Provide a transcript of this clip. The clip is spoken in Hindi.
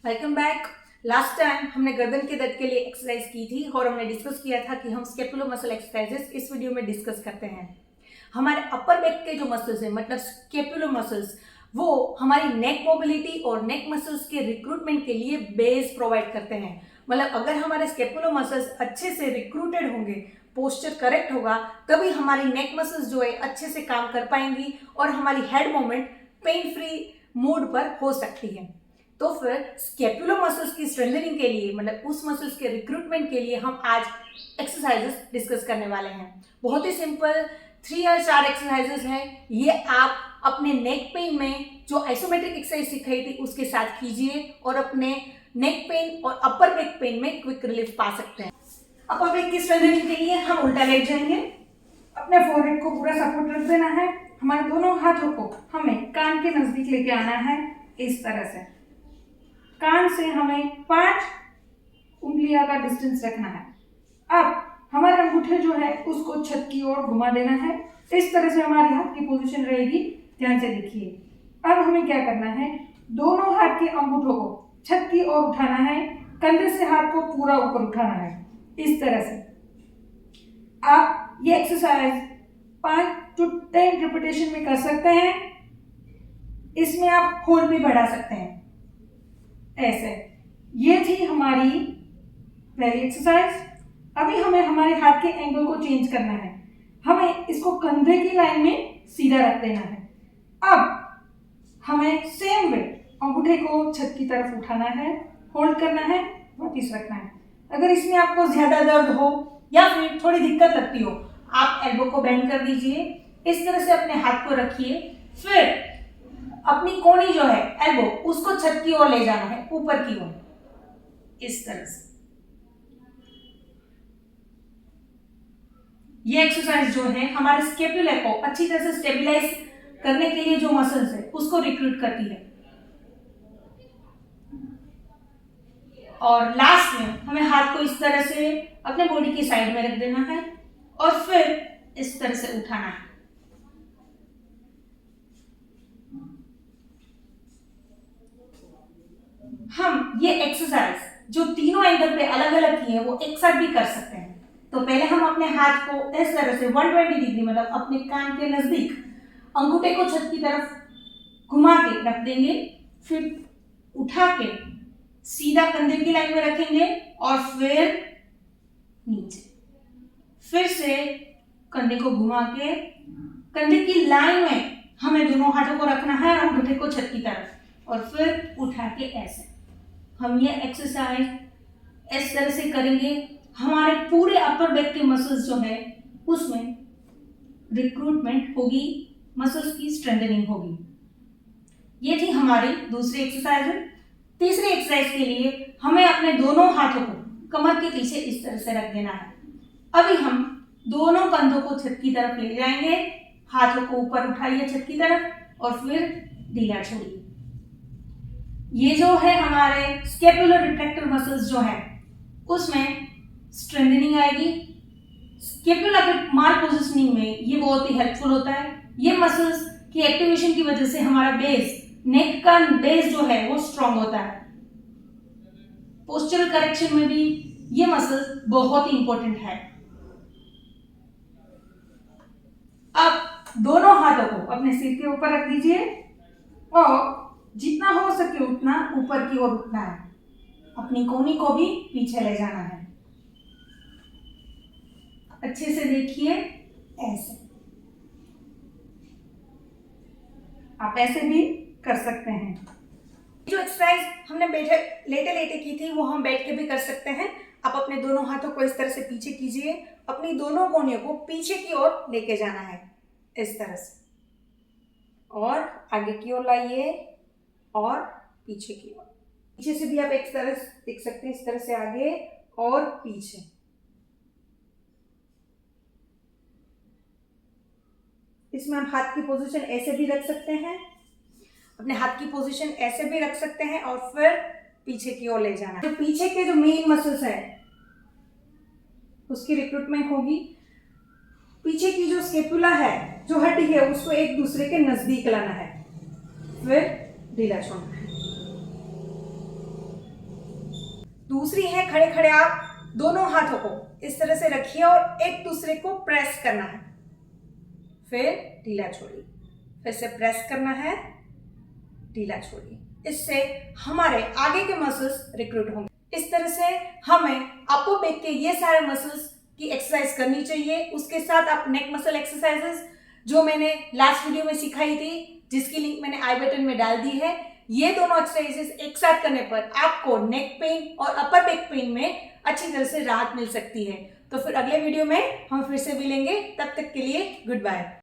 Welcome back. लास्ट टाइम हमने गर्दन के दर्द के लिए एक्सरसाइज की थी और हमने डिस्कस किया था कि हम स्केपुलो मसल एक्सरसाइजेस इस वीडियो में डिस्कस करते हैं। हमारे अपर बैक के जो मसल्स हैं मतलब स्केपुलो मसल्स, वो हमारी नेक मोबिलिटी और नेक मसल्स के रिक्रूटमेंट के लिए बेस प्रोवाइड करते हैं। मतलब अगर हमारे स्केपुलो मसल्स अच्छे से रिक्रूटेड होंगे, पोस्चर करेक्ट होगा, तभी हमारी नेक मसल्स जो है अच्छे से काम कर पाएंगी और हमारी head movement pain free mode पर हो सकती है। तो फिर स्केपुलो मसल्स की स्ट्रेंथनिंग के लिए मतलब उस मसल्स के रिक्रूटमेंट के लिए हम आज एक्सरसाइजेस डिस्कस करने वाले हैं। बहुत ही सिंपल 3 या 4 एक्सरसाइजेस हैं। ये आप अपने नेक पेन में जो आइसोमेट्रिक एक्सरसाइज सिखाई थी उसके साथ कीजिए और अपने नेक पेन और अपर बैक पेन में क्विक रिलीफ पा सकते हैं। अपर बैक की स्ट्रेंथनिंग के लिए हम उल्टा लेट जाएंगे, अपने फोरहेड को पूरा सपोर्ट रख देना है। हमारे दोनों हाथों को हमें कान के नजदीक लेके आना है। इस तरह से कान से हमें 5 उंगलियां का डिस्टेंस रखना है। अब हमारे अंगूठे जो है उसको छत की ओर घुमा देना है। इस तरह से हमारी हाथ की पोजीशन रहेगी। ध्यान से देखिए। अब हमें क्या करना है, दोनों हाथ के अंगूठों को छत की ओर उठाना है, कंधे से हाथ को पूरा ऊपर उठाना है। इस तरह से आप ये एक्सरसाइज 5 to 10 रिपीटेशन में कर सकते हैं। इसमें आप होल्ड भी बढ़ा सकते हैं। ऐसे ये थी हमारी पहली एक्सरसाइज। अभी हमें हमारे हाथ के एंगल को चेंज करना है। हमें इसको कंधे की लाइन में सीधा रख देना है। अब हमें सेम वे अंगूठे को छत की तरफ उठाना है, होल्ड करना है, वापस रखना है। अगर इसमें आपको ज्यादा दर्द हो या फिर थोड़ी दिक्कत लगती हो, आप एल्बो को बेंड कर दीजिए। इस तरह से अपने हाथ को रखिए, फिर अपनी कोहनी जो है एल्बो उसको छत की ओर ले जाना है, ऊपर की ओर। इस तरह से ये एक्सरसाइज जो है हमारे स्केपुला को अच्छी तरह से स्टेबलाइज करने के लिए जो मसल्स है उसको रिक्रूट करती है। और लास्ट में हमें हाथ को इस तरह से अपने बॉडी की साइड में रख देना है और फिर इस तरह से उठाना है। हम ये एक्सरसाइज जो तीनों एंगल पे अलग अलग किए हैं वो एक साथ भी कर सकते हैं। तो पहले हम अपने हाथ को इस तरह से 120 डिग्री मतलब अपने कान के नजदीक अंगूठे को छत की तरफ घुमा के रख देंगे, फिर उठा के सीधा कंधे की लाइन में रखेंगे और फिर नीचे, फिर से कंधे को घुमा के कंधे की लाइन में हमें दोनों हाथों को रखना है और अंगूठे को छत की तरफ और फिर उठा के ऐसे। हम ये एक्सरसाइज इस तरह से करेंगे, हमारे पूरे अपर बैक के मसल्स जो है उसमें रिक्रूटमेंट होगी, मसल्स की स्ट्रेंथनिंग होगी। ये थी हमारी दूसरी एक्सरसाइज। तीसरी एक्सरसाइज के लिए हमें अपने दोनों हाथों को कमर के पीछे इस तरह से रख देना है। अभी हम दोनों कंधों को छत की तरफ ले जाएंगे, हाथों को ऊपर उठाइए छत की तरफ और फिर ढीला छोड़िए। ये जो है हमारे स्केपुलर रिट्रैक्टर मसल्स जो है उसमें स्ट्रेंथनिंग आएगी। स्केपुला के माल पोजिशनिंग में ये बहुत ही हेल्पफुल होता है। ये मसल्स की एक्टिवेशन की वजह से हमारा बेस, नेक का बेस जो है वो स्ट्रांग होता है। पोस्चरल करेक्शन में भी ये मसल्स बहुत ही इंपॉर्टेंट है। अब दोनों हाथों को अपने सिर के ऊपर रख दीजिए और जितना हो सके उतना ऊपर की ओर उठना है। अपनी कोहनी को भी पीछे ले जाना है। अच्छे से देखिए, ऐसे आप ऐसे भी कर सकते हैं। जो एक्सरसाइज हमने लेटे लेटे की थी वो हम बैठ के भी कर सकते हैं। आप अपने दोनों हाथों को इस तरह से पीछे कीजिए, अपनी दोनों कोहनियों को पीछे की ओर लेके जाना है इस तरह से, और आगे की ओर लाइए और पीछे की ओर। पीछे से भी आप एक तरह देख सकते हैं, इस तरह से आगे और पीछे। इसमें हम हाथ की पोजीशन ऐसे भी रख सकते हैं, अपने हाथ की पोजीशन ऐसे भी रख सकते हैं और फिर पीछे की ओर ले जाना है। तो पीछे के जो मेन मसल्स है उसकी रिक्रूटमेंट होगी। पीछे की जो स्केपुला है, जो हड्डी है, उसको एक दूसरे के नजदीक लाना है, फिर ढीला छोड़ना है। दूसरी है खड़े खड़े आप दोनों हाथों को इस तरह से रखिए और एक दूसरे को प्रेस करना है, फिर ढीला छोड़िए, फिर से प्रेस करना है, ढीला छोड़िए। इससे हमारे आगे के मसल्स रिक्रूट होंगे। इस तरह से हमें अपर बैक के ये सारे मसल्स की एक्सरसाइज करनी चाहिए। उसके साथ आप नेक मसल एक्सरसाइजेस जो मैंने लास्ट वीडियो में सिखाई थी, जिसकी लिंक मैंने आई बटन में डाल दी है, ये दोनों एक्सरसाइजेस एक साथ करने पर आपको नेक पेन और अपर बैक पेन में अच्छी तरह से राहत मिल सकती है। तो फिर अगले वीडियो में हम फिर से मिलेंगे, तब तक के लिए गुड बाय।